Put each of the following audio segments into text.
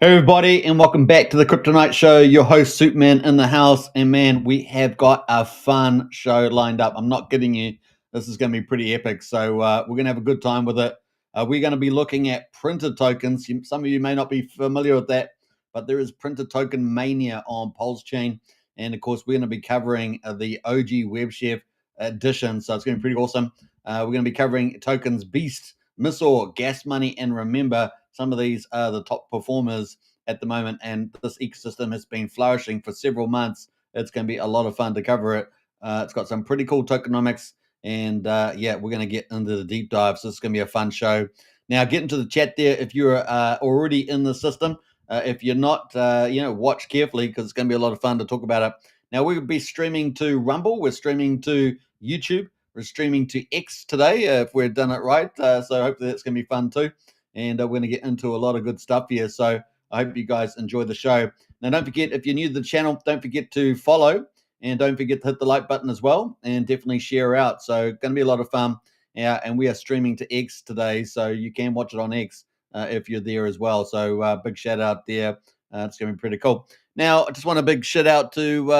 Hey everybody, and welcome back to the Kryptonite Show. Your host Superman in the house, and man, we have got a fun show lined up. I'm not kidding you. This is going to be pretty epic. So we're going to have a good time with it. We're going to be looking at printed tokens. Some of you may not be familiar with that, but there is printed token mania on Pulsechain, and of course, we're going to be covering the OGWebChef edition. So it's going to be pretty awesome. We're going to be covering tokens Beast, Missor, GasMoney, and remember, some of these are the top performers at the moment, and this ecosystem has been flourishing for several months. It's going to be a lot of fun to cover it. It's got some pretty cool tokenomics, and yeah, we're going to get into the deep dive. So it's going to be a fun show. Now, get into the chat there if you're already in the system. If you're not, watch carefully because it's going to be a lot of fun to talk about it. Now, we'll be streaming to Rumble. We're streaming to YouTube. We're streaming to X today if we've done it right. So hopefully that's going to be fun too. And we're going to get into a lot of good stuff here. So I hope you guys enjoy the show. Now, don't forget, if you're new to the channel, don't forget to follow and don't forget to hit the like button as well and definitely share out. So going to be a lot of fun. Yeah, and we are streaming to X today, so you can watch it on X if you're there as well. So big shout out there. It's going to be pretty cool. Now, I just want a big shout out to,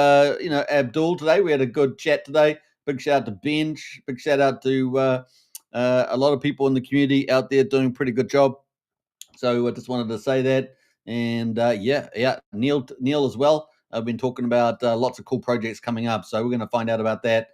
Abdul today. We had a good chat today. Big shout out to Benj. Big shout out to a lot of people in the community out there doing a pretty good job. So I just wanted to say that. And Neil as well. I've been talking about lots of cool projects coming up. So we're going to find out about that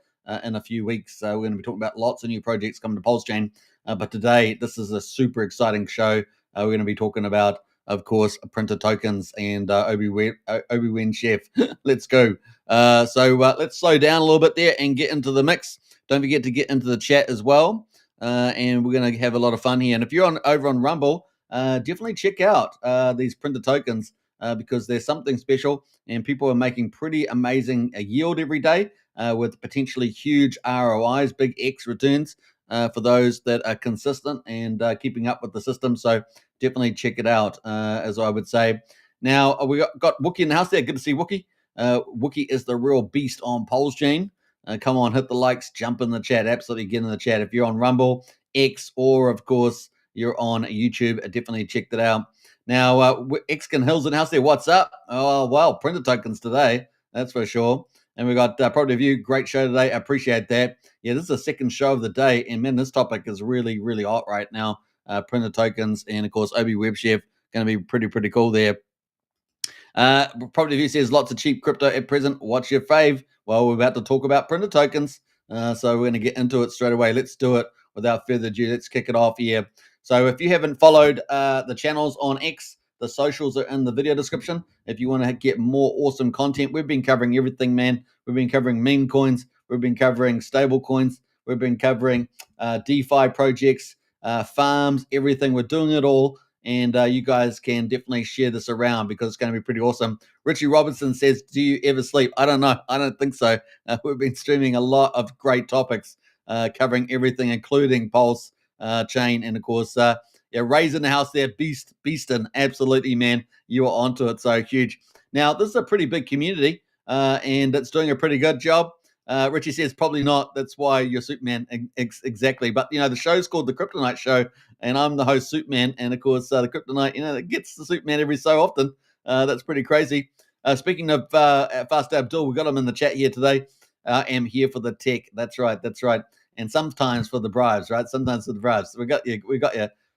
in a few weeks. We're going to be talking about lots of new projects coming to Pulsechain. But today, this is a super exciting show. We're going to be talking about, of course, printed tokens and OGWebChef. Let's go. So let's slow down a little bit there and get into the mix. Don't forget to get into the chat as well. And we're going to have a lot of fun here. And if you're over on Rumble, definitely check out these printed tokens because there's something special, and people are making pretty amazing yield every day with potentially huge ROIs, big X returns for those that are consistent and keeping up with the system. So definitely check it out, as I would say. Now, we got Wookie in the house there. Good to see Wookie. Wookie is the real beast on Pulsechain. Come on, hit the likes, jump in the chat. Absolutely get in the chat. If you're on Rumble, X, or of course, you're on YouTube, definitely check that out. Now, Xkin Hills in house there. What's up? Oh, well, printed tokens today. That's for sure. And we got Probably View. Great show today. I appreciate that. Yeah, this is the second show of the day. And man, this topic is really, really hot right now. Printed tokens and, of course, OGWebChef. Going to be pretty cool there. Probably View says lots of cheap crypto at present. What's your fave? Well, we're about to talk about printed tokens. So we're going to get into it straight away. Let's do it without further ado. Let's kick it off here. So if you haven't followed the channels on X, the socials are in the video description. If you want to get more awesome content, we've been covering everything, man. We've been covering meme coins. We've been covering stable coins. We've been covering DeFi projects, farms, everything. We're doing it all. And you guys can definitely share this around because it's going to be pretty awesome. Richie Robinson says, do you ever sleep? I don't know. I don't think so. We've been streaming a lot of great topics, covering everything, including Pulse chain. And of course, Ray's in the house there. Beastin. Absolutely, man. You are onto it. So huge. Now, this is a pretty big community and it's doing a pretty good job. Richie says probably not. That's why you're Superman. Exactly. But, the show's called The Kryptonite Show, and I'm the host, Superman. And, of course, the Kryptonite, it gets the Superman every so often. That's pretty crazy. Speaking of Fast Abdul, we got him in the chat here today. I am here for the tech. That's right. And sometimes for the bribes, right? Sometimes for the bribes. We got you.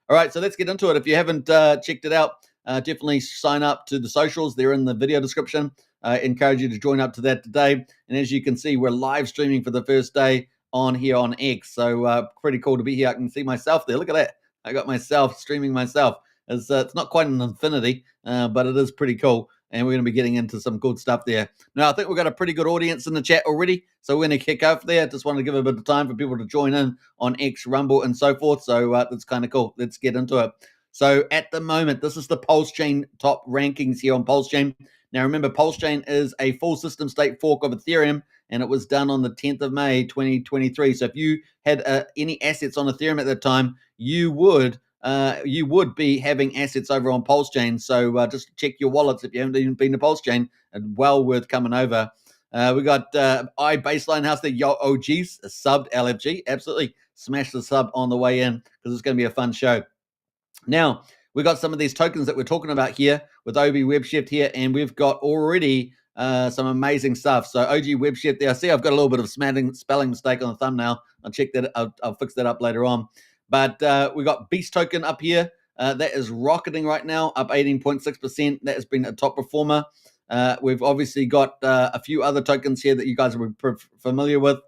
All right, so let's get into it. If you haven't checked it out, definitely sign up to the socials. They're in the video description. I encourage you to join up to that today. And as you can see, we're live streaming for the first day on here on X. So pretty cool to be here. I can see myself there. Look at that. I got myself streaming myself. It's not quite an infinity, but it is pretty cool. And we're going to be getting into some good stuff there. Now, I think we've got a pretty good audience in the chat already. So we're going to kick off there. Just want to give a bit of time for people to join in on X, Rumble, and so forth. So that's kind of cool. Let's get into it. So at the moment, this is the Pulsechain top rankings here on Pulsechain. Now, remember, Pulsechain is a full system state fork of Ethereum, and it was done on the 10th of May, 2023. So if you had any assets on Ethereum at that time, you would be having assets over on Pulsechain. So just check your wallets if you haven't even been to Pulsechain. And well worth coming over. We got iBaseline House there. Yo, OGs, subbed LFG. Absolutely. Smash the sub on the way in because it's going to be a fun show. Now, we got some of these tokens that we're talking about here with OGWebChef here, and we've got already some amazing stuff. So OGWebChef there. I see I've got a little bit of spelling mistake on the thumbnail. I'll check that. I'll fix that up later on. But we got Beast token up here. That is rocketing right now, up 18.6%. That has been a top performer. We've obviously got a few other tokens here that you guys will be familiar with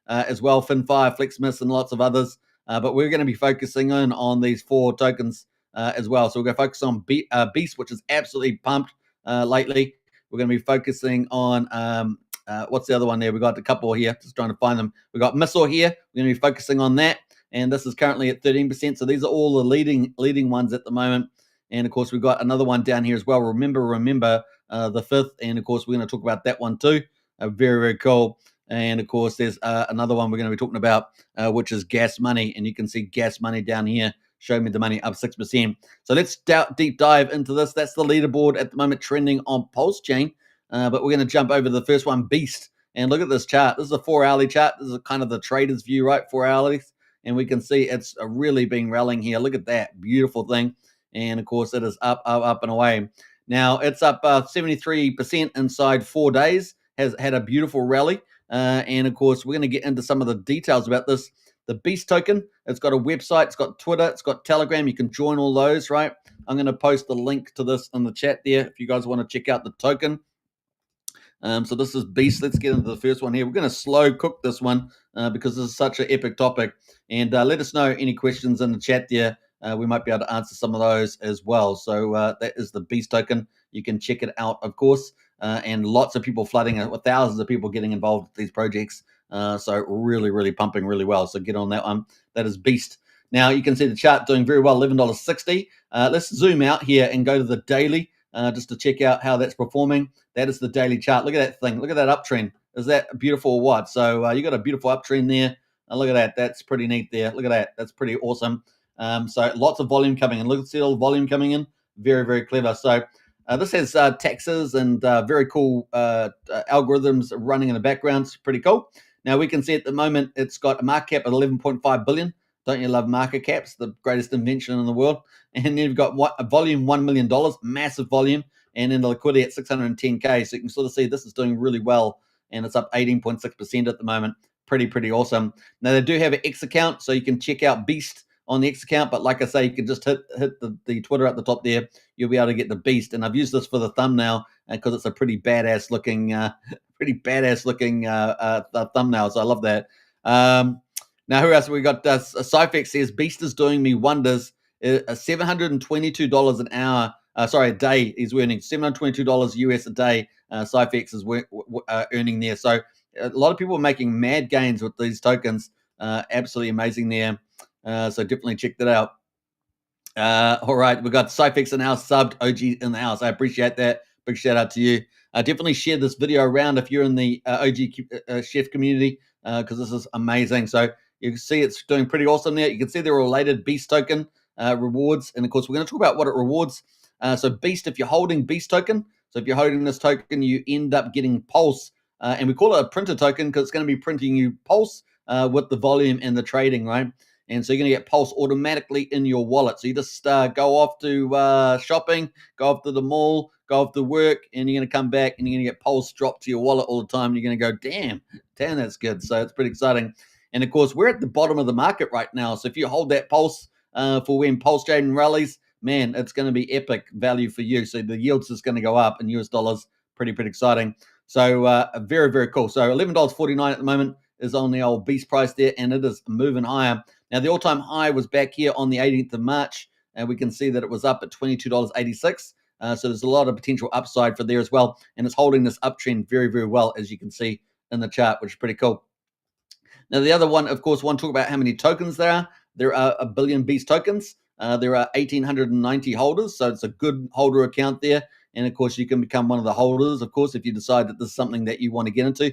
as well, FinFire, FlexMiss, and lots of others. But we're going to be focusing on these 4 tokens as well. So we're going to focus on Beast, which is absolutely pumped lately. We're going to be focusing on what's the other one there? We got a couple here, just trying to find them. We got Missor here. We're going to be focusing on that, and this is currently at 13%. So these are all the leading ones at the moment. And of course, we've got another one down here as well. Remember the 5th, and of course, we're going to talk about that one too. Very, very cool. And of course, there's another one we're going to be talking about, which is GasMoney, and you can see GasMoney down here. Show me the money up 6%. So let's deep dive into this. That's the leaderboard at the moment trending on Pulsechain. But we're going to jump over the first one, Beast. And look at this chart. This is a 4-hourly chart. This is kind of the trader's view, right? 4 hours. And we can see it's really been rallying here. Look at that beautiful thing. And of course, it is up and away. Now it's up 73% inside 4 days. Has had a beautiful rally. And of course, we're going to get into some of the details about this. The Beast token, it's got a website, it's got Twitter, it's got Telegram. You can join all those, right? I'm going to post the link to this in the chat there if you guys want to check out the token. So this is Beast. Let's get into the first one here. We're going to slow cook this one because this is such an epic topic. And let us know any questions in the chat there. We might be able to answer some of those as well. So that is the Beast token. You can check it out, of course. And lots of people flooding it, with thousands of people getting involved with these projects. So really, really pumping really well. So get on that one. That is Beast. Now you can see the chart doing very well, $11.60. Let's zoom out here and go to the daily just to check out how that's performing. That is the daily chart. Look at that thing. Look at that uptrend. Is that beautiful or what? So you got a beautiful uptrend there. Look at that. That's pretty neat there. Look at that. That's pretty awesome. So lots of volume coming in. Look at the volume coming in. Very, very clever. So this has taxes and very cool algorithms running in the background. It's pretty cool. Now we can see at the moment it's got a market cap at 11.5 billion. Don't you love market caps? The greatest invention in the world. And then you've got a volume $1 million, massive volume, and then the liquidity at 610K. So you can sort of see this is doing really well, and it's up 18.6% at the moment. Pretty awesome. Now they do have an X account, so you can check out Beast on the X account. But like I say, you can just hit the Twitter at the top there. You'll be able to get the Beast. And I've used this for the thumbnail because it's a pretty badass looking thumbnail. So I love that. Now, who else? We got Cyphex says Beast is doing me wonders. $722 an hour. A day. He's earning $722 US a day. Cyphex is earning there. So a lot of people are making mad gains with these tokens. Absolutely amazing there. So definitely check that out. All right, we've got Cyphex in the house, subbed, OG in the house. I appreciate that. Big shout out to you. Definitely share this video around if you're in the OG chef community because this is amazing. So you can see it's doing pretty awesome there. You can see the related Beast token rewards. And of course, we're going to talk about what it rewards. So Beast, if you're holding Beast token, so if you're holding this token, you end up getting Pulse. And we call it a printer token because it's going to be printing you Pulse with the volume and the trading, right? And so you're going to get Pulse automatically in your wallet. So you just go off to shopping, go off to the mall, go off to work, and you're going to come back and you're going to get Pulse dropped to your wallet all the time. You're going to go, damn, that's good. So it's pretty exciting. And of course, we're at the bottom of the market right now. So if you hold that Pulse for when Pulsechain rallies, man, it's going to be epic value for you. So the yield's just going to go up in US dollars. Pretty exciting. So very, very cool. So $11.49 at the moment is on the old Beast price there, and it is moving higher. Now, the all-time high was back here on the 18th of March, and we can see that it was up at $22.86. So there's a lot of potential upside for there as well, and it's holding this uptrend very, very well, as you can see in the chart, which is pretty cool. Now, the other one, of course, want to talk about how many tokens there are. There are 1 billion Beast tokens. There are 1,890 holders, so it's a good holder account there. And, of course, you can become one of the holders, of course, if you decide that this is something that you want to get into,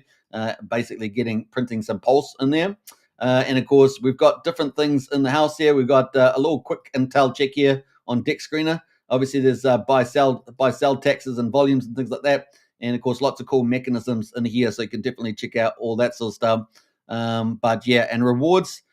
basically printing some Pulse in there. And, of course, we've got different things in the house here. We've got a little quick intel check here on Deck Screener. Obviously, there's buy-sell taxes and volumes and things like that. And, of course, lots of cool mechanisms in here, so you can definitely check out all that sort of stuff. But, yeah, and rewards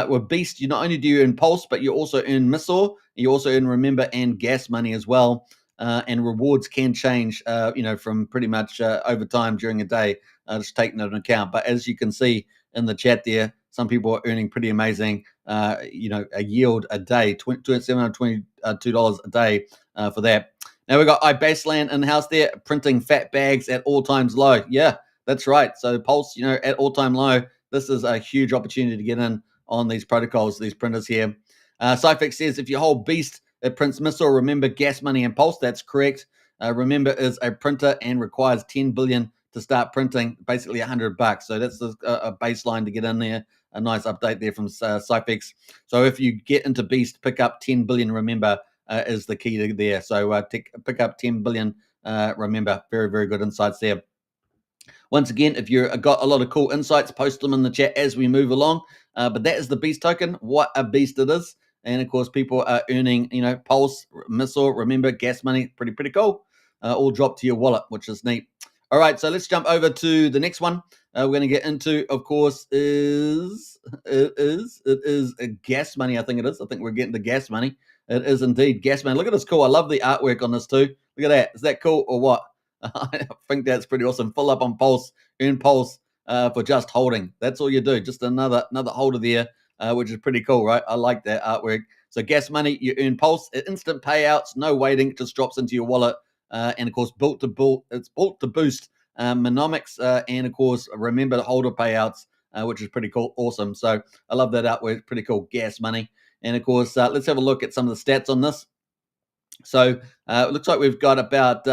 with Beast, you not only do you earn Pulse, but you also earn Missor. You also earn Remember and gas money as well. And rewards can change, from pretty much over time during a day, just taking that into account. But as you can see in the chat there, some people are earning pretty amazing, a yield a day, $722 a day for that. Now we've got iBaseland in the house there, printing fat bags at all times low. Yeah, that's right. So Pulse, at all time low, this is a huge opportunity to get in on these protocols, these printers here. Cyfix says if you hold Beast, it prints Missor, Remember, gas money, and Pulse. That's correct. Remember is a printer and requires 10 billion to start printing, basically $100. So that's a baseline to get in there. A nice update there from Cyfix. So if you get into Beast, pick up 10 billion. Remember is the key to there. So pick up 10 billion. Remember, very, very good insights there. Once again, if you've got a lot of cool insights, post them in the chat as we move along. But that is the Beast token. What a beast it is. And of course, people are earning, Pulse, Missor, Remember, gas money. Pretty cool. All dropped to your wallet, which is neat. All right, so let's jump over to the next one. We're going to get into, of course, is a gas money. I think it is. I think we're getting the gas money. It is indeed gas money. Look at this cool. I love the artwork on this too. Look at that. Is that cool or what? I think that's pretty awesome. Fill up on Pulse, earn Pulse for just holding. That's all you do. Just another holder there, which is pretty cool, right? I like that artwork. So gas money, you earn Pulse, instant payouts, no waiting, it just drops into your wallet. And of course, it's built to boost monomics, and of course, remember the holder payouts, which is pretty cool, awesome. So I love that artwork, pretty cool. Gas money, and of course, let's have a look at some of the stats on this. So it looks like we've got about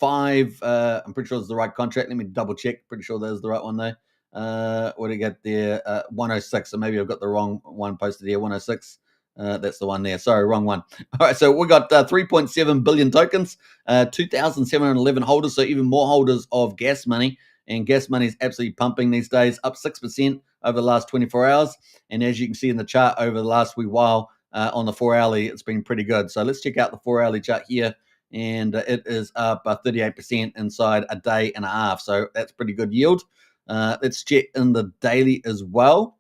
5. I'm pretty sure it's the right contract. Let me double check. Pretty sure there's the right one though. What do you get there? 106. So maybe I've got the wrong one posted here. 106. That's the one there. Sorry, wrong one. All right, so we got 3.7 billion tokens, 2,711 holders, so even more holders of gas money. And gas money is absolutely pumping these days, up 6% over the last 24 hours. And as you can see in the chart over the last wee while, on the 4-hourly, it's been pretty good. So let's check out the 4-hourly chart here. And it is up 38% inside a day and a half. So that's pretty good yield. Let's check in the daily as well.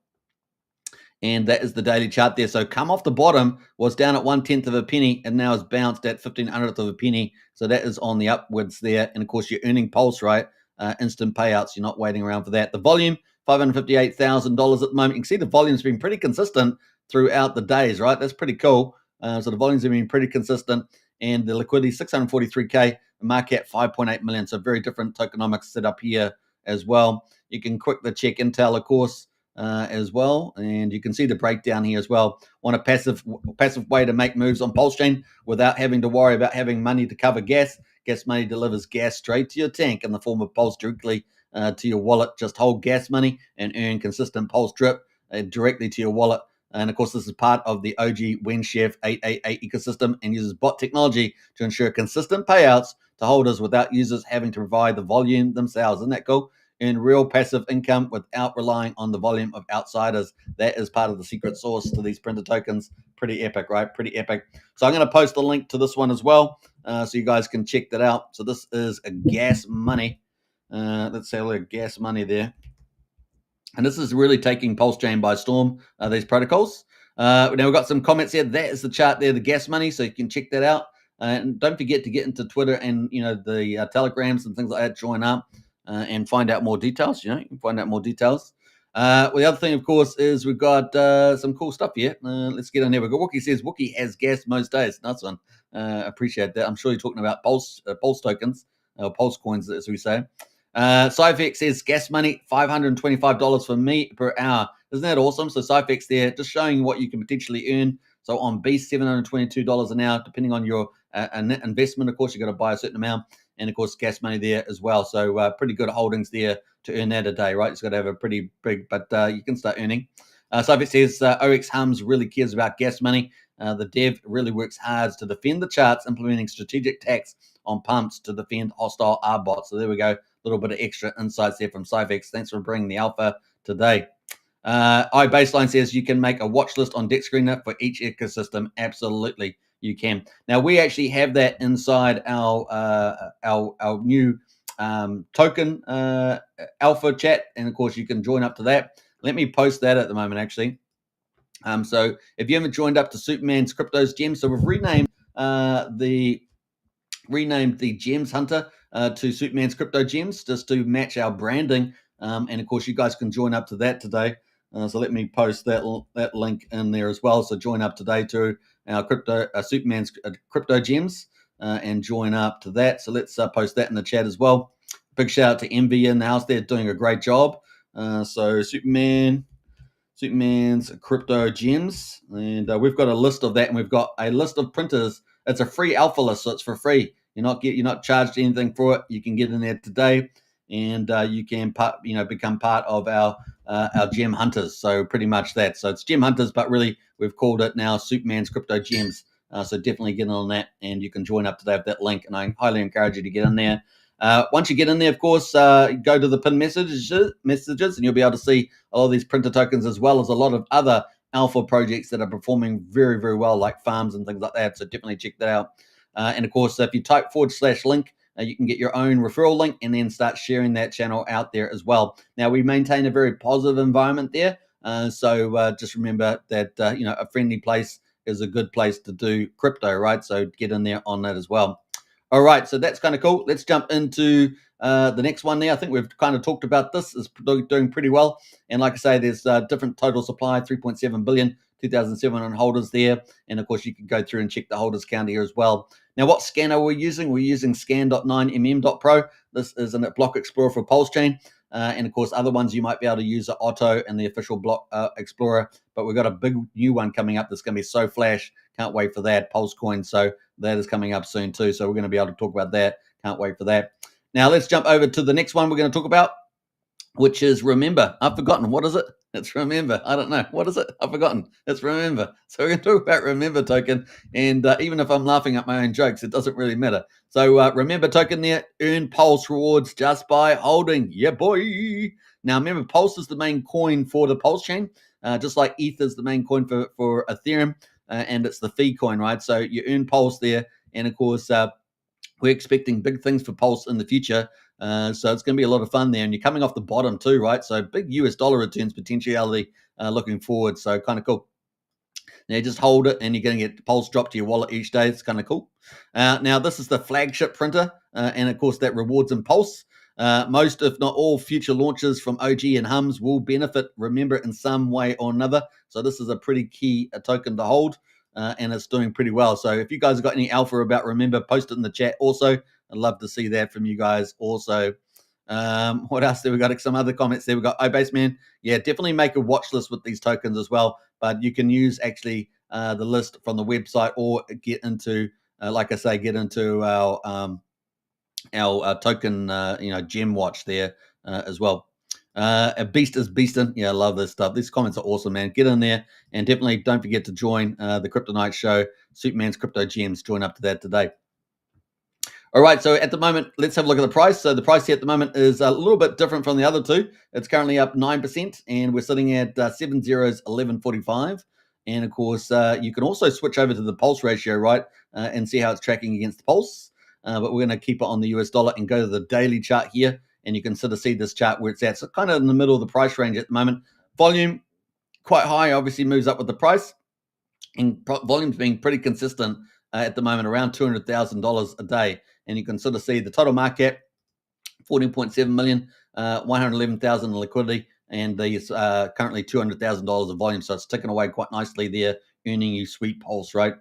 And that is the daily chart there. So come off the bottom, was down at 1/10 of a penny, and now is bounced at 15/100th of a penny. So that is on the upwards there. And of course, you're earning Pulse, right? Instant payouts. You're not waiting around for that. The volume, $558,000 at the moment. You can see the volume's been pretty consistent throughout the days, right? That's pretty cool. So the volumes have been pretty consistent. And the liquidity, 643K, the market 5.8 million. So very different tokenomics set up here as well. You can quickly check Intel, of course, as well, and you can see the breakdown here as well. Want a passive way to make moves on Pulsechain without having to worry about having money to cover gas. Gas money delivers gas straight to your tank in the form of Pulse directly to your wallet. Just hold gas money and earn consistent Pulse drip directly to your wallet. And of course, this is part of the OGWebChef 888 ecosystem and uses bot technology to ensure consistent payouts to holders without users having to provide the volume themselves. Isn't that cool? Earn real passive income without relying on the volume of outsiders. That is part of the secret sauce to these printer tokens. Pretty epic, right? Pretty epic. So I'm going to post a link to this one as well, so you guys can check that out. So this is a gas money. Let's say a little gas money there. And this is really taking Pulsechain by storm, these protocols. Now we've got some comments here. That is the chart there, the gas money, so you can check that out. And don't forget to get into Twitter and the telegrams and things like that. Join up and find out more details. You can find out more details. Well, the other thing, of course, is we've got some cool stuff here. Let's get on there. We've got Wookie says Wookie has gas most days. Nice one. Appreciate that. I'm sure you're talking about Pulse tokens, or Pulse coins, as we say. Cyfix says gas money, $525 for me per hour. Isn't that awesome? So Cyfix there, just showing what you can potentially earn. So on Beast, $722 an hour, depending on your net investment. Of course, you've got to buy a certain amount. And of course, gas money there as well. So pretty good holdings there to earn that a day, right? It's got to have a pretty big, but you can start earning. Cyfix says OX Hums really cares about gas money. The dev really works hard to defend the charts, implementing strategic tax on pumps to defend hostile R bots. So there we go. Little bit of extra insights there from Cyfix. Thanks for bringing the alpha today. iBaseline says you can make a watch list on Deck Screener for each ecosystem. Absolutely, you can. Now we actually have that inside our new token alpha chat, and of course you can join up to that. Let me post that at the moment. Actually, So if you haven't joined up to Superman's Cryptos Gems, so we've renamed the Gems Hunter to Superman's Crypto Gems just to match our branding. And of course, you guys can join up to that today. So let me post that link in there as well. So join up today to our Superman's Crypto Gems and join up to that. So let's post that in the chat as well. Big shout out to Envy in the house. They're doing a great job. So Superman's Crypto Gems, and we've got a list of that, and we've got a list of printers. It's a free alpha list, so it's for free. You're not charged anything for it. You can get in there today, and you can become part of our gem hunters. So pretty much that. So it's gem hunters, but really we've called it now Superman's Crypto Gems. So definitely get on that, and you can join up today with that link. And I highly encourage you to get in there. Once you get in there, of course, go to the pinned messages, and you'll be able to see a lot of these printer tokens, as well as a lot of other alpha projects that are performing very, very well, like farms and things like that. So definitely check that out. And of course, if you type /link, you can get your own referral link and then start sharing that channel out there as well. Now, we maintain a very positive environment there. So just remember that, a friendly place is a good place to do crypto, right? So get in there on that as well. All right, so that's kind of cool. Let's jump into the next one there. I think we've kind of talked about this. It's doing pretty well. And like I say, there's different total supply, 3.7 billion, 2,700 holders there. And of course, you can go through and check the holders count here as well. Now, what scanner we're using? We're using scan.9mm.pro. This is a block explorer for Pulsechain. And of course, other ones you might be able to use are Otto and the official block explorer. But we've got a big new one coming up that's going to be so flash. Can't wait for that. Pulsecoin. So that is coming up soon too. So we're going to be able to talk about that. Can't wait for that. Now let's jump over to the next one we're going to talk about, which is Remember. I've forgotten. What is it? It's Remember. I don't know. What is it? I've forgotten. It's Remember. So we're going to talk about Remember token. And even if I'm laughing at my own jokes, it doesn't really matter. So Remember token there, earn Pulse rewards just by holding. Yeah, boy. Now remember, Pulse is the main coin for the Pulse chain, just like ETH is the main coin for Ethereum, and it's the fee coin, right? So you earn Pulse there. And of course, we're expecting big things for Pulse in the future. So it's going to be a lot of fun there. And you're coming off the bottom too, right? So big US dollar returns potentiality looking forward. So kind of cool. Now just hold it and you're going to get Pulse dropped to your wallet each day. It's kind of cool. Now this is the flagship printer. And of course that rewards in Pulse. Most, if not all, future launches from OG and Hums will benefit Remember in some way or another. So this is a pretty key token to hold. And it's doing pretty well. So if you guys have got any alpha about Remember, post it in the chat also. I'd love to see that from you guys also. What else? There we got some other comments there. We got Base Man. Yeah, definitely make a watch list with these tokens as well. But you can use actually the list from the website or get into, like I say, get into our token, gem watch there as well. A beast is beastin'. Yeah, I love this stuff. These comments are awesome, man. Get in there and definitely don't forget to join the Crypto Night Show, Superman's Crypto Gems. Join up to that today. All right, so at the moment, let's have a look at the price. So the price here at the moment is a little bit different from the other two. It's currently up 9%, and we're sitting at 7 zeros, 11.45. And of course, you can also switch over to the Pulse ratio, right, and see how it's tracking against the Pulse. But we're going to keep it on the US dollar and go to the daily chart here. And you can sort of see this chart where it's at. So kind of in the middle of the price range at the moment. Volume, quite high, obviously moves up with the price. And volume's being pretty consistent at the moment, around $200,000 a day. And you can sort of see the total market, 14.7 million, 111,000 in liquidity. And there's currently $200,000 of volume. So it's ticking away quite nicely there, earning you sweet Pulse, right?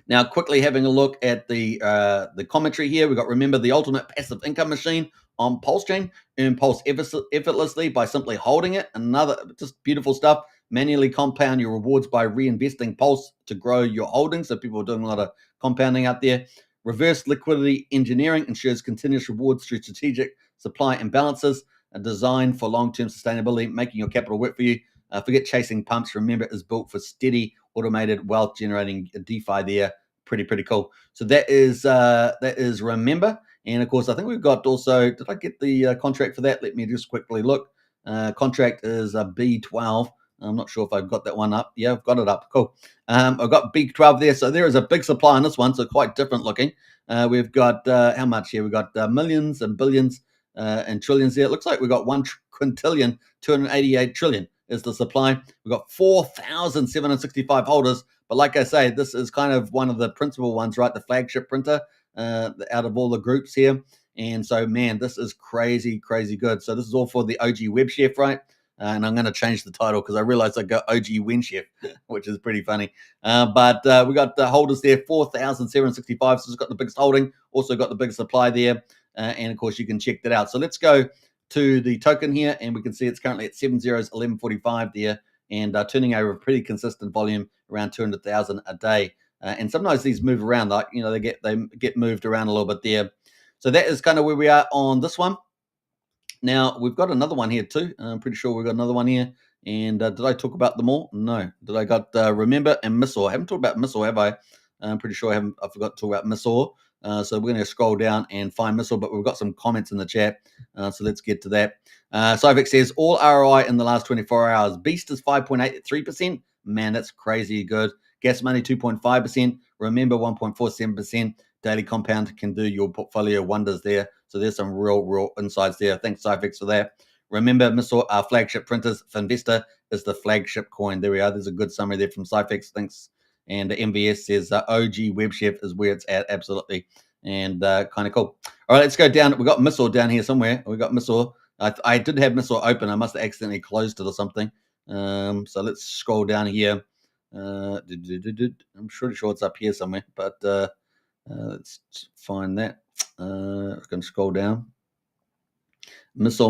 Now, quickly having a look at the commentary here, we've got Remember, the ultimate passive income machine on Pulsechain. Earn Pulse effortlessly by simply holding it. Another just beautiful stuff. Manually compound your rewards by reinvesting Pulse to grow your holdings. So people are doing a lot of compounding out there. Reverse liquidity engineering ensures continuous rewards through strategic supply imbalances designed for long-term sustainability, making your capital work for you. Forget chasing pumps. Remember, is built for steady, automated wealth generating DeFi there. Pretty cool. So that is Remember. And of course, I think we've got also, did I get the contract for that? Let me just quickly look. Contract is a B12. I'm not sure if I've got that one up. Yeah, I've got it up. Cool. I've got B12 there. So there is a big supply on this one. So quite different looking. We've got how much here? We've got millions and billions and trillions there. It looks like we've got 1 quintillion, 288 trillion is the supply. We've got 4,765 holders. But like I say, this is kind of one of the principal ones, right? The flagship printer out of all the groups here. And so, man, this is crazy, crazy good. So this is all for the OGWebChef, right? And I'm going to change the title because I realized I got OGWenchef, which is pretty funny. But we got the holders there, 4,765. So it's got the biggest holding, also got the biggest supply there. And of course, you can check that out. So let's go to the token here, and we can see it's currently at 7 zeros, 11.45 there, and turning over a pretty consistent volume around 200,000 a day. And sometimes these move around, like they get moved around a little bit there. So that is kind of where we are on this one. Now, we've got another one here too. I'm pretty sure we've got another one here. And did I talk about them all? No. Did I got Remember and Missor? I haven't talked about Missor, have I? I'm pretty sure I forgot to talk about Missor. So we're going to scroll down and find Missor, but we've got some comments in the chat. So let's get to that. Cyvex says, all ROI in the last 24 hours. Beast is 5.83%. Man, that's crazy good. GasMoney 2.5%. Remember 1.47%. Daily compound can do your portfolio wonders there. So there's some real insights there. Thanks, Cyfix, for that. Remember, Missor, our flagship printers. Finvesta is the flagship coin. There we are. There's a good summary there from Cyfix. Thanks. And MVS says OGWebChef is where it's at. Absolutely. And kind of cool. All right, let's go down. We got Missor down here somewhere. We got Missor. I did have Missor open. I must have accidentally closed it or something. So let's scroll down here. I'm pretty sure it's up here somewhere, but let's find that. I'm going to scroll down. Missor,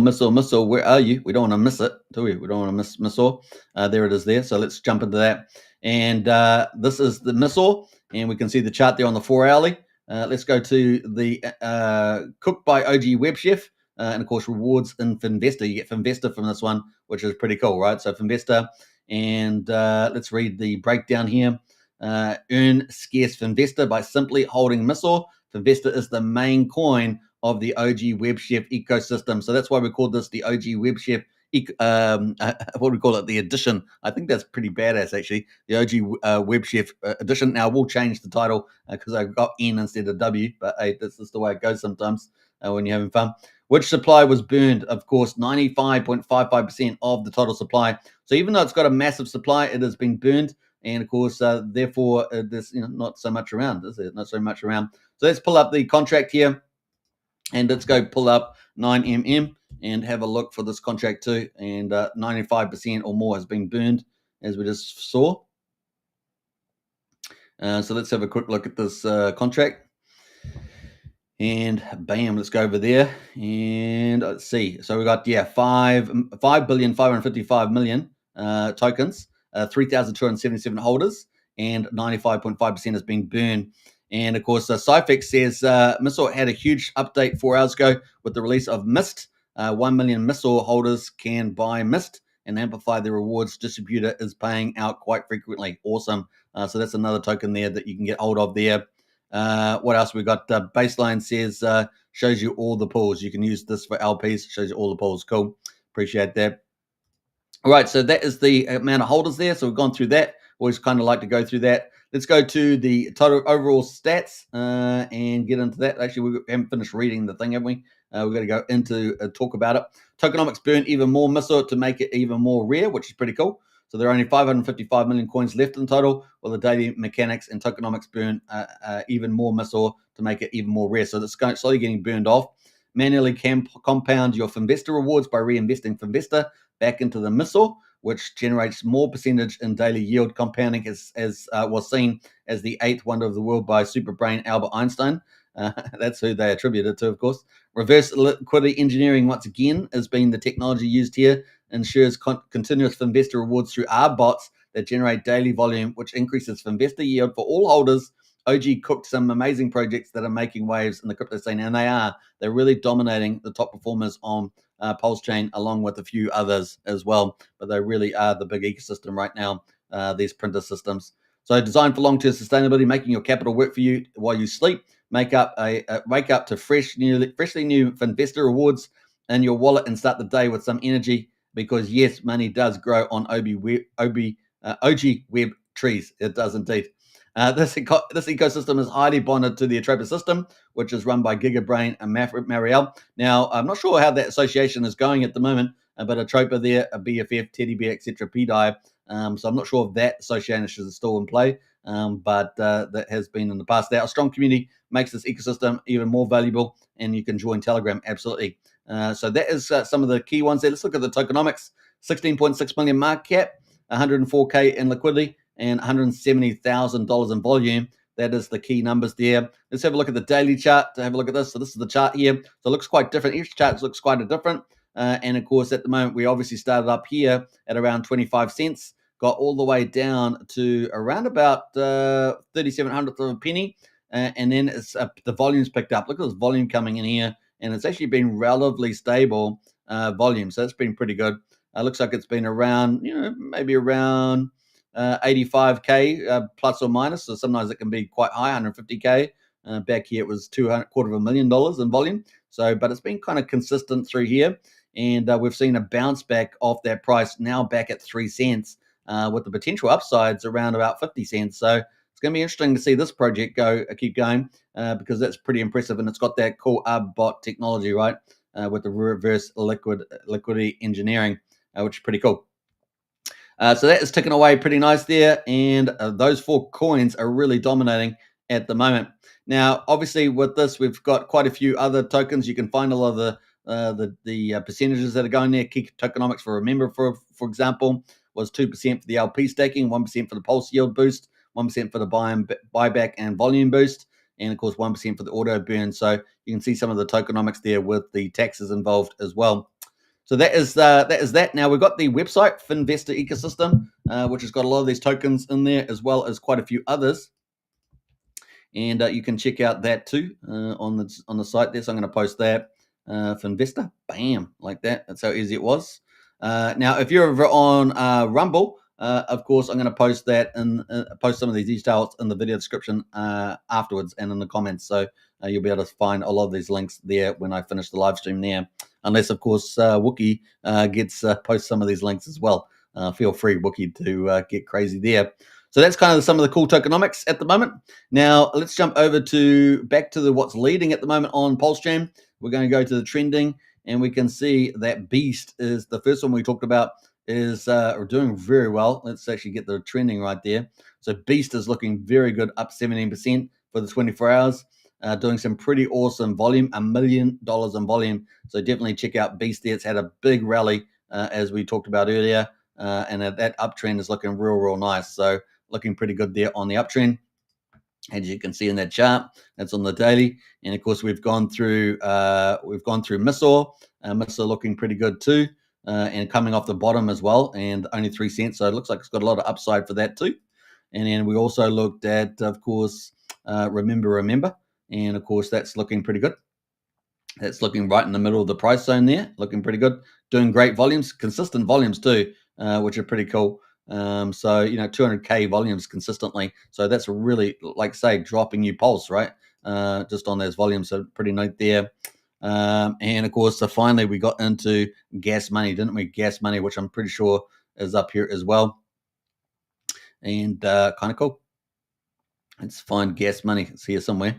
where are you? We don't want to miss it, do we? We don't want to miss Missor. There it is there. So let's jump into that. And this is the Missor, and we can see the chart there on the 4-hourly. Let's go to the Cooked by OGWebChef. And of course, rewards in Finvesta. You get Finvesta from this one, which is pretty cool, right? So Finvesta, and let's read the breakdown here. Earn scarce Finvesta by simply holding Missor. Finvesta is the main coin of the OGWebChef ecosystem. So that's why we call this the OGWebChef, what do we call it? The edition. I think that's pretty badass, actually. The OGWebChef edition. Now, we'll change the title because I got N instead of W, but hey, this is the way it goes sometimes when you're having fun. Which supply was burned? Of course, 95.55% of the total supply. So even though it's got a massive supply, it has been burned. And of course, therefore, there's not so much around, is it? Not so much around. So let's pull up the contract here. And let's go pull up 9mm and have a look for this contract too. And 95% or more has been burned, as we just saw. So let's have a quick look at this contract. And bam, let's go over there. And let's see. So we got, 5,555,000,000 tokens, 3,277 holders, and 95.5% has been burned. And of course, Cyfix says Missor had a huge update 4 hours ago with the release of Mist. 1 million Missor holders can buy Mist and amplify their rewards. Distributor is paying out quite frequently. Awesome. So that's another token there that you can get hold of there. What else we got? Baseline says shows you all the pools. You can use this for LPs. Shows you all the pools. Cool. Appreciate that. All right, so that is the amount of holders there. So we've gone through that. Always kind of like to go through that. Let's go to the total overall stats and get into that. Actually, we haven't finished reading the thing, have we? We're going to go into talk about it. Tokenomics burn even more Missor to make it even more rare, which is pretty cool. So there are only 555 million coins left in total, while the daily mechanics and tokenomics burn even more Missor to make it even more rare. So it's slowly getting burned off. Manually compound your Finvesta rewards by reinvesting Finvesta back into the Missor, which generates more percentage in daily yield. Compounding as was seen as the 8th wonder of the world by superbrain Albert Einstein. That's who they attribute it to, of course. Reverse liquidity engineering, once again, has been the technology used here. Ensures continuous Finvesta rewards through R bots that generate daily volume, which increases Finvesta yield for all holders. OG cooked some amazing projects that are making waves in the crypto scene, and they're really dominating the top performers on Pulsechain, along with a few others as well. But they really are the big ecosystem right now, these printer systems. So designed for long-term sustainability, making your capital work for you while you sleep. Wake up to freshly new Finvesta rewards in your wallet and start the day with some energy, because yes, money does grow on OGWeb trees. It does indeed. This ecosystem is highly bonded to the Atropos system, which is run by Gigabrain and Marielle. Now, I'm not sure how that association is going at the moment. a bit of Tropa there, a BFF, Teddy Bear, etc. PDI. So I'm not sure if that association is still in play, but that has been in the past. Our strong community makes this ecosystem even more valuable, and you can join Telegram absolutely. So that is some of the key ones there. Let's look at the tokenomics. 16.6 million market cap, 104K in liquidity, and $170,000 in volume. That is the key numbers there. Let's have a look at the daily chart to have a look at this. So this is the chart here. So it looks quite different. Each chart looks quite different. And of course, at the moment, we obviously started up here at around 25 cents, got all the way down to around about 3,700th of a penny. And then the volume's picked up. Look at this volume coming in here. And it's actually been relatively stable volume. So that's been pretty good. Looks like it's been around, maybe around 85K plus or minus. So sometimes it can be quite high, 150K. Back here it was $250,000 in volume. So, but it's been kind of consistent through here. And we've seen a bounce back off that price, now back at 3 cents, with the potential upsides around about 50 cents. So it's going to be interesting to see this project keep going, because that's pretty impressive. And it's got that cool bot technology, right, with the reverse liquidity engineering, which is pretty cool. So that is ticking away pretty nice there. And those 4 coins are really dominating at the moment. Now, obviously, with this, we've got quite a few other tokens. You can find a lot of the percentages that are going there. Key tokenomics for Remember, for example, was 2% for the LP staking, 1% for the pulse yield boost, 1% for the buyback and volume boost, and of course 1% for the auto burn. So you can see some of the tokenomics there with the taxes involved as well. So that is that. Now we've got the website Finvestor Ecosystem, which has got a lot of these tokens in there, as well as quite a few others. And you can check out that too on the site there. So I'm going to post that Finvestor, bam, like that. That's how easy it was. Now, if you're over on Rumble, of course, I'm going to post that and post some of these details in the video description afterwards and in the comments. So you'll be able to find a lot of these links there when I finish the live stream there. Unless, of course, Wookie posts some of these links as well. Feel free, Wookie, to get crazy there. So that's kind of some of the cool tokenomics at the moment. Now let's jump over back to what's leading at the moment on Pulsechain. We're going to go to the trending, and we can see that Beast is the first one we talked about, is doing very well. Let's actually get the trending right there. So Beast is looking very good, up 17% for the 24 hours, doing some pretty awesome volume, $1 million in volume. So definitely check out Beast there. It's had a big rally, as we talked about earlier, and that uptrend is looking real nice. So looking pretty good there on the uptrend, as you can see in that chart. That's on the daily, and of course we've gone through Missor. Missor looking pretty good too, and coming off the bottom as well, and only 3 cents. So it looks like it's got a lot of upside for that too. And then we also looked at, of course, Remember, and of course that's looking pretty good. That's looking right in the middle of the price zone there, looking pretty good, doing great volumes, consistent volumes too, which are pretty cool. So 200K volumes consistently. So that's really, like say, dropping you pulse, right? Just on those volumes. So pretty neat there. And of course, so finally we got into GasMoney, didn't we? GasMoney, which I'm pretty sure is up here as well. And kind of cool. Let's find GasMoney. It's here somewhere.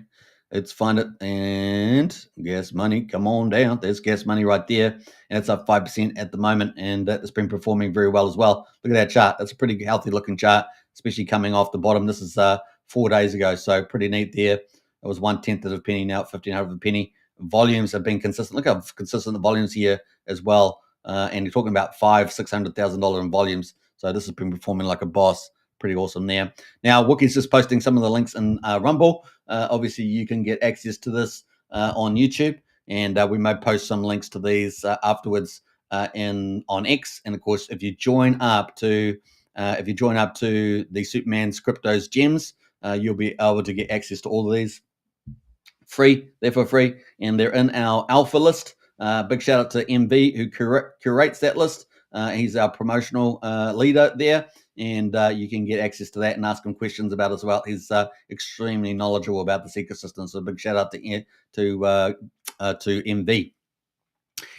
Let's find it. And GasMoney, come on down. There's GasMoney right there. And it's up 5% at the moment. And it's been performing very well as well. Look at that chart. That's a pretty healthy looking chart, especially coming off the bottom. This is 4 days ago. So pretty neat there. It was 1/10 of a penny, now 1/15 of a penny. Volumes have been consistent. Look how consistent the volumes here as well. And you're talking about $500,000-$600,000 in volumes. So this has been performing like a boss. Pretty awesome there. Now, Wookie's just posting some of the links in Rumble. Obviously, you can get access to this on YouTube, and we may post some links to these afterwards on X. And of course, if you join up to the Superman's Cryptos Gems, you'll be able to get access to all of these free. They're for free, and they're in our alpha list. Big shout out to MV who curates that list. He's our promotional leader there. And you can get access to that and ask him questions about it as well. He's extremely knowledgeable about this ecosystem. So a big shout out to MV.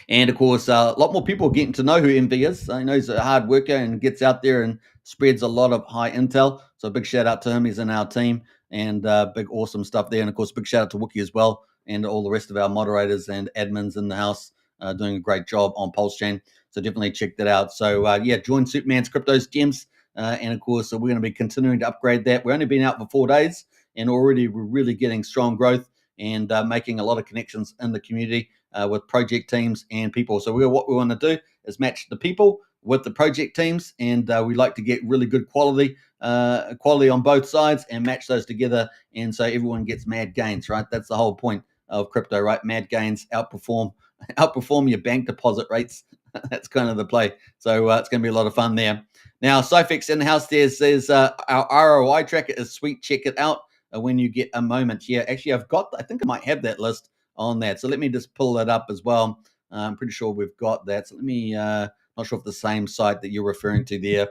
And of course, a lot more people are getting to know who MV is. I know he's a hard worker and gets out there and spreads a lot of high intel. So a big shout out to him. He's in our team, and big awesome stuff there. And of course, big shout out to Wookie as well, and all the rest of our moderators and admins in the house doing a great job on Pulsechain. So definitely check that out. So yeah, join Superman's Cryptos Gems. And of course, we're going to be continuing to upgrade that. We've only been out for 4 days, and already we're really getting strong growth and making a lot of connections in the community with project teams and people. So what we want to do is match the people with the project teams, and we like to get really good quality on both sides and match those together, and so everyone gets mad gains, right? That's the whole point of crypto, right? Mad gains outperform your bank deposit rates. That's kind of the play. So it's going to be a lot of fun there. Now, Cyfix in the house, there's our ROI tracker is sweet. Check it out when you get a moment. Yeah, actually, I think I might have that list on that. So let me just pull that up as well. I'm pretty sure we've got that. So let me, not sure if the same site that you're referring to there,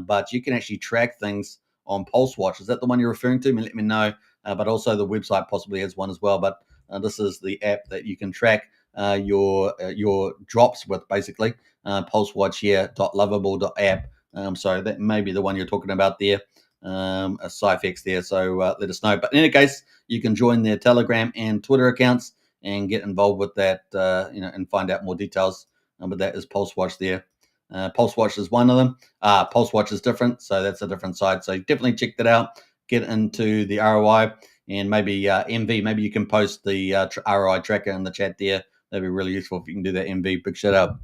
but you can actually track things on PulseWatch. Is that the one you're referring to? Let me know. But also the website possibly has one as well. But this is the app that you can track your drops with, basically. PulseWatch here, .lovable.app. So that may be the one you're talking about there, a Cyfix there. So let us know. But in any case, you can join their Telegram and Twitter accounts and get involved with that, and find out more details. But that is PulseWatch there. PulseWatch is one of them. PulseWatch is different, so that's a different side. So definitely check that out. Get into the ROI, and maybe MV. Maybe you can post the ROI tracker in the chat there. That'd be really useful if you can do that, MV. Big shout out.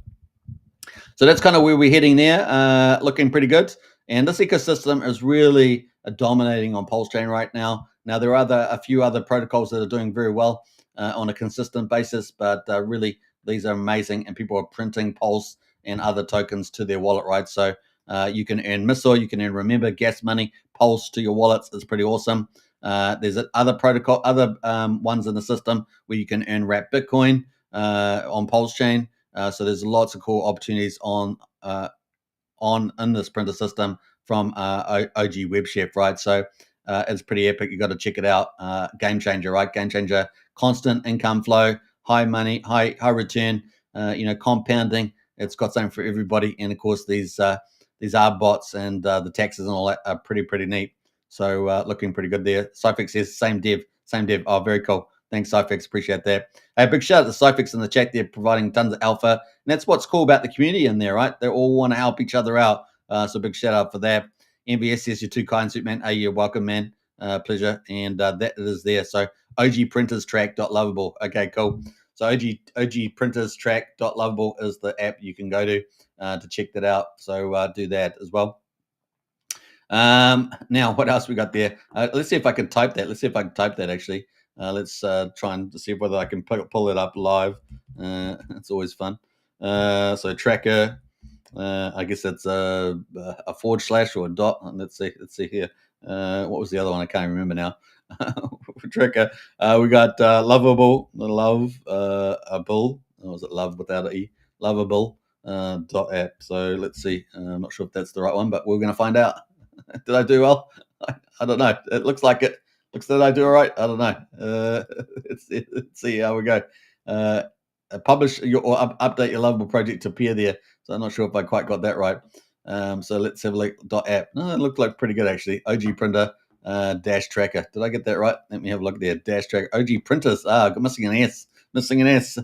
So that's kind of where we're heading there, looking pretty good. And this ecosystem is really dominating on Pulsechain right now. Now, there are a few other protocols that are doing very well on a consistent basis, but really, these are amazing, and people are printing Pulse and other tokens to their wallet, right? So you can earn Missor, you can earn, remember, GasMoney, Pulse to your wallets is pretty awesome. There's other ones in the system where you can earn wrap Bitcoin on Pulsechain. So there's lots of cool opportunities on in this printer system from OGWebChef, right? So it's pretty epic. You got to check it out. Game changer, right? Game changer. Constant income flow, high money, high return. Compounding. It's got something for everybody, and of course these are bots, and the taxes and all that are pretty neat. So looking pretty good there. Cyfix says same dev. Oh, very cool. Thanks, Cyfix. Appreciate that. Hey, big shout out to Cyfix in the chat there, providing tons of alpha. And that's what's cool about the community in there, right? They all want to help each other out. So big shout out for that. MBS says, you're too kind, Suit Man. Hey, you're welcome, man. Pleasure. And that it is there. So ogprinterstrack.lovable. Okay, cool. So ogprinterstrack.lovable is the app you can go to check that out. So do that as well. Now, what else we got there? Let's see if I can type that. Actually. Let's try and see whether I can pull it up live. It's always fun. So tracker, I guess that's a / or a dot. Let's see here. What was the other one? I can't remember now. Tracker. We got lovable, a bull. Or was it love without an E? Lovable .app. So let's see. I'm not sure if that's the right one, but we're going to find out. Did I do well? I don't know. It looks like it. Looks that I do all right. I don't know. Let's see how we go. Publish or update your lovable project to appear there. So I'm not sure if I quite got that right. So let's have a look. .app. No, it looked like pretty good actually. OG printer dash tracker. Did I get that right? Let me have a look there. Dash tracker. OG printers. Missing an S. Missing an S.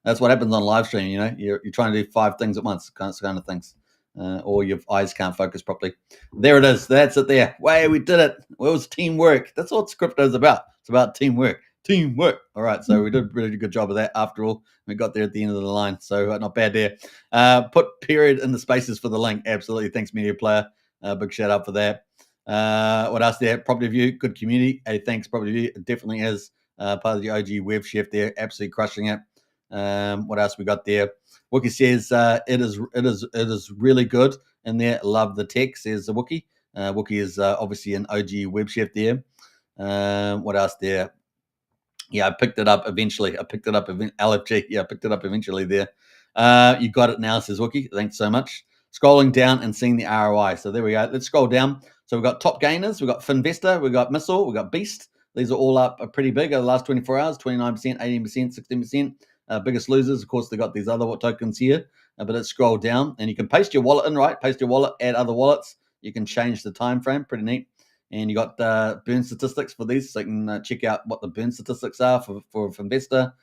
That's what happens on live stream. You're trying to do 5 things at once. Kind of things. Or your eyes can't focus properly. There it is. That's it there. Way, we did it. Well, it was teamwork. That's what crypto is about. It's about teamwork. All right. So we did a really good job of that after all. We got there at the end of the line. So not bad there. Put period in the spaces for the link. Absolutely. Thanks, Media Player. Big shout out for that. What else there? Property View. Good community. Hey, thanks, Property View. It definitely is part of the OGWebChef there. Absolutely crushing it. What else we got there? Wookie says it is really good in there. Love the tech, says the Wookie. Wookie is obviously an OGWebChef there. What else there? Yeah, I picked it up eventually. LFG. Yeah, I picked it up eventually there. You got it now, says Wookie. Thanks so much. Scrolling down and seeing the ROI. So there we go. Let's scroll down. So we've got top gainers. We've got Finvestor. We've got Missor. We've got Beast. These are all up pretty big over the last 24 hours. 29%, 18%, 16%. Biggest losers, of course, they got these other tokens here, but let's scroll down and you can paste your wallet in, right? Paste your wallet, add other wallets. You can change the time frame, pretty neat. And you got burn statistics for these, so you can check out what the burn statistics are for Investor,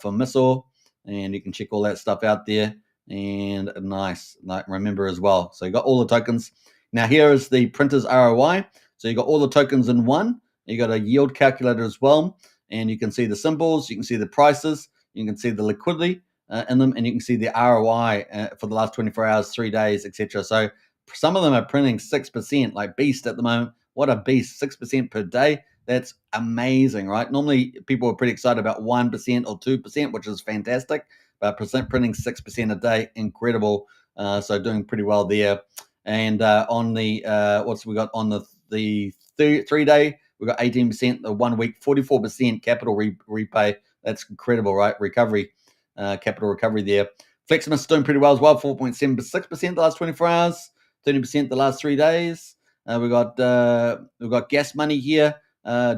for Missor, and you can check all that stuff out there. and nice, like remember as well. So you got all the tokens. Now here is the printer's ROI. So you got all the tokens in one. You got a yield calculator as well, and you can see the symbols, you can see the prices, you can see the liquidity in them, and you can see the ROI for the last 24 hours, 3 days, etc. So some of them are printing 6%, like Beast at the moment. What a beast, 6% per day. That's amazing, right? Normally people are pretty excited about 1% or 2%, which is fantastic. But printing 6% a day, incredible. So doing pretty well there. And on the what's we got on the 3 day, we got 18%. The 1 week, 44% capital repay. That's incredible, right? Recovery, capital recovery there. Fleximus doing pretty well as well, 4.76% the last 24 hours, 30% the last 3 days. We've got GasMoney here,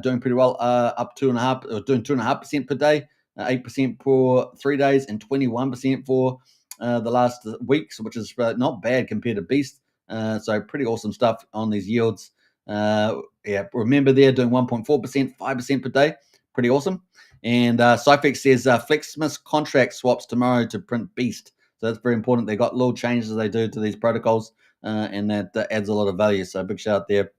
doing pretty well, up 2.5, doing 2.5% per day, 8% for 3 days, and 21% for the last weeks, which is not bad compared to Beast. So pretty awesome stuff on these yields. Yeah, remember they're doing 1.4%, 5% per day. Pretty awesome. And Cyfex says Fleximus contract swaps tomorrow to print Beast. So that's very important. They got little changes they do to these protocols, and that adds a lot of value. So big shout out there,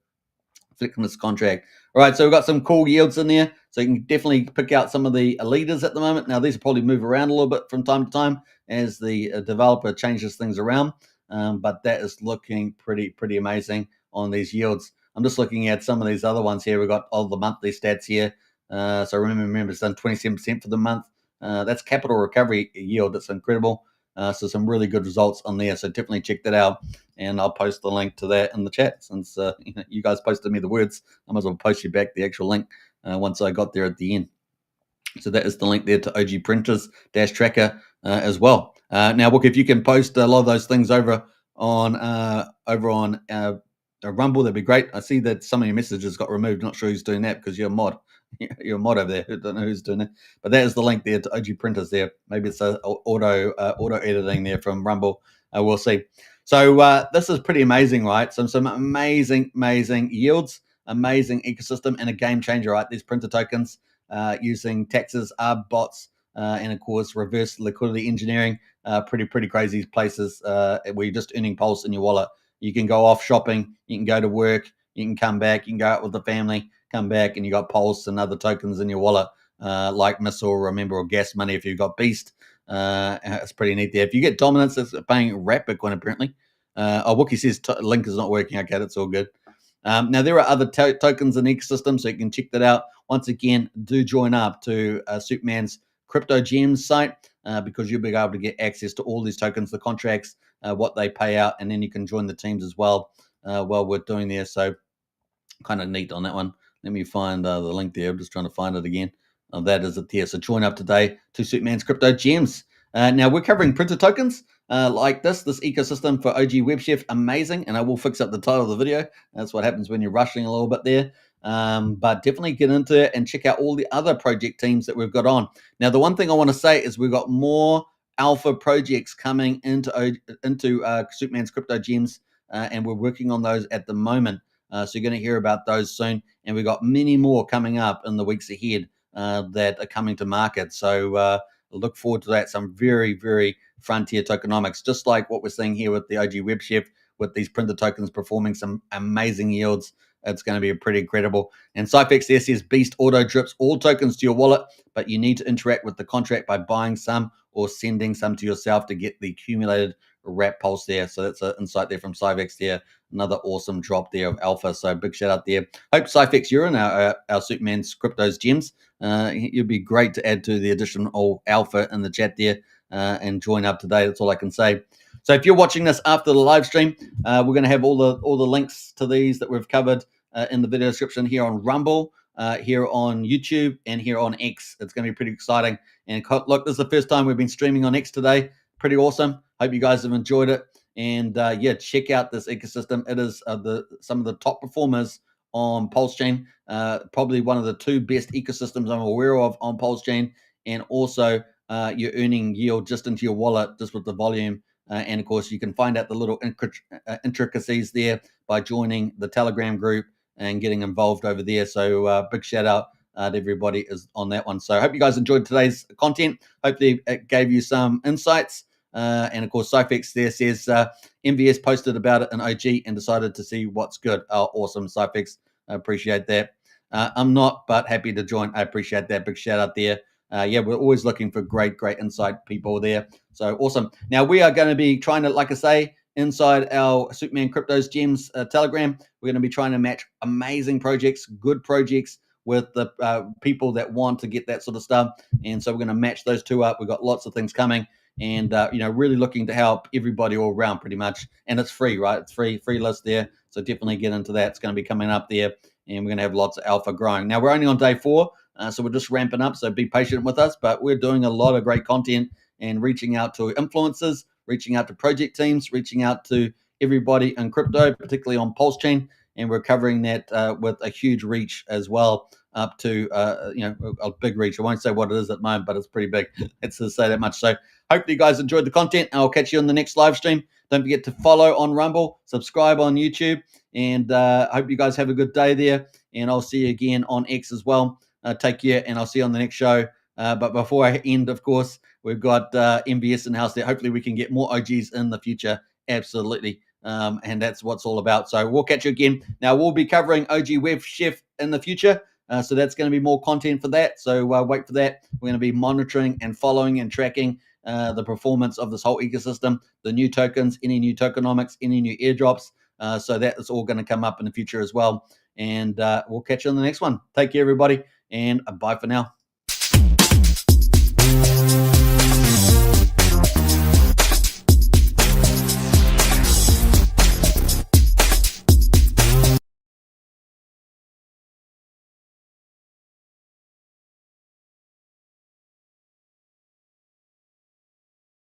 Fleximus contract. All right, so we've got some cool yields in there. So you can definitely pick out some of the leaders at the moment. Now, these will probably move around a little bit from time to time as the developer changes things around. But that is looking pretty amazing on these yields. I'm just looking at some of these other ones here. We've got all the monthly stats here. So remember, it's done 27% for the month. That's capital recovery yield. That's incredible. So some really good results on there. So definitely check that out. And I'll post the link to that in the chat since you guys posted me the words. I might as well post you back the actual link once I got there at the end. So that is the link there to OG Printers Tracker as well. Now, look, if you can post a lot of those things over on Rumble, that'd be great. I see that some of your messages got removed. Not sure who's doing that because you're a mod. You're a mod over there. I don't know who's doing it, but that is the link there to OG Printers there. Maybe it's auto editing there from Rumble. We'll see. So this is pretty amazing, right? Some amazing yields, amazing ecosystem, and a game changer, right? These printer tokens using taxes, bots, and of course reverse liquidity engineering. Pretty crazy places where you're just earning pulse in your wallet. You can go off shopping, you can go to work, you can come back, you can go out with the family, come back, and you got pulse and other tokens in your wallet, like Missor, remember, or GasMoney if you've got Beast. It's pretty neat there. If you get dominance, it's paying rat Bitcoin apparently. Wookie says link is not working. Okay, that's all good. Now there are other tokens in the ecosystem, so you can check that out. Once again, do join up to Superman's Crypto Gems site because you'll be able to get access to all these tokens, the contracts, what they pay out, and then you can join the teams as well while we're doing there. So kind of neat on that one. Let me find the link there. I'm just trying to find it again. That is it there. So join up today to Superman's Crypto Gems. Now we're covering printer tokens like this ecosystem for OGWebChef, amazing. And I will fix up the title of the video. That's what happens when you're rushing a little bit there. But definitely get into it and check out all the other project teams that we've got on. Now, the one thing I want to say is we've got more alpha projects coming into Superman's Crypto Gems, and we're working on those at the moment. So you're going to hear about those soon. And we've got many more coming up in the weeks ahead that are coming to market. So look forward to that. Some very frontier tokenomics, just like what we're seeing here with the OGWebChef, with these printer tokens performing some amazing yields. It's going to be pretty incredible. And Cyfex there says Beast auto drips all tokens to your wallet, but you need to interact with the contract by buying some or sending some to yourself to get the accumulated wrap pulse there. So that's an insight there from Cyfex there. Another awesome drop there of alpha. So big shout out there. Hope Cyfex, you're in our Superman's Cryptos Gems. It'd be great to add to the additional alpha in the chat there and join up today. That's all I can say. So if you're watching this after the live stream, we're going to have all the links to these that we've covered in the video description here on Rumble, here on YouTube, and here on X. It's going to be pretty exciting. And look, this is the first time we've been streaming on X today. Pretty awesome. Hope you guys have enjoyed it. And yeah, check out this ecosystem. It is some of the top performers on Pulsechain. Probably one of the two best ecosystems I'm aware of on Pulsechain. And also, you're earning yield just into your wallet, just with the volume. And of course, you can find out the little intricacies there by joining the Telegram group and getting involved over there. So big shout out to everybody is on that one. So I hope you guys enjoyed today's content. Hopefully it gave you some insights And of course, Cyfex there says MVS posted about it in OG and decided to see what's good. Oh, awesome, Cyfex. I appreciate that. I'm not, but happy to join. I appreciate that. Big shout out there. Yeah, we're always looking for great insight people there. So awesome. Now we are going to be trying to, like I say, inside our Superman Cryptos Gems Telegram, we're going to be trying to match amazing projects, good projects with the people that want to get that sort of stuff. And so we're going to match those two up. We've got lots of things coming, and really looking to help everybody all around pretty much. And it's free, right? It's free list there. So definitely get into that. It's going to be coming up there, and we're going to have lots of alpha growing. Now we're only on day 4. So we're just ramping up, so be patient with us. But we're doing a lot of great content and reaching out to influencers, reaching out to project teams, reaching out to everybody in crypto, particularly on Pulsechain. And we're covering that with a huge reach as well, up to a big reach. I won't say what it is at the moment, but it's pretty big. It's to say that much. So hopefully you guys enjoyed the content, and I'll catch you on the next live stream. Don't forget to follow on Rumble, subscribe on YouTube, and hope you guys have a good day there. And I'll see you again on X as well. Take care, and I'll see you on the next show. But before I end, of course, we've got MVS in the house there. Hopefully we can get more OGs in the future. Absolutely. And that's what it's all about. So we'll catch you again. Now, we'll be covering OGWebChef in the future. So that's going to be more content for that. So wait for that. We're going to be monitoring and following and tracking the performance of this whole ecosystem, the new tokens, any new tokenomics, any new airdrops. So that is all going to come up in the future as well. And we'll catch you on the next one. Take care, everybody. And bye for now.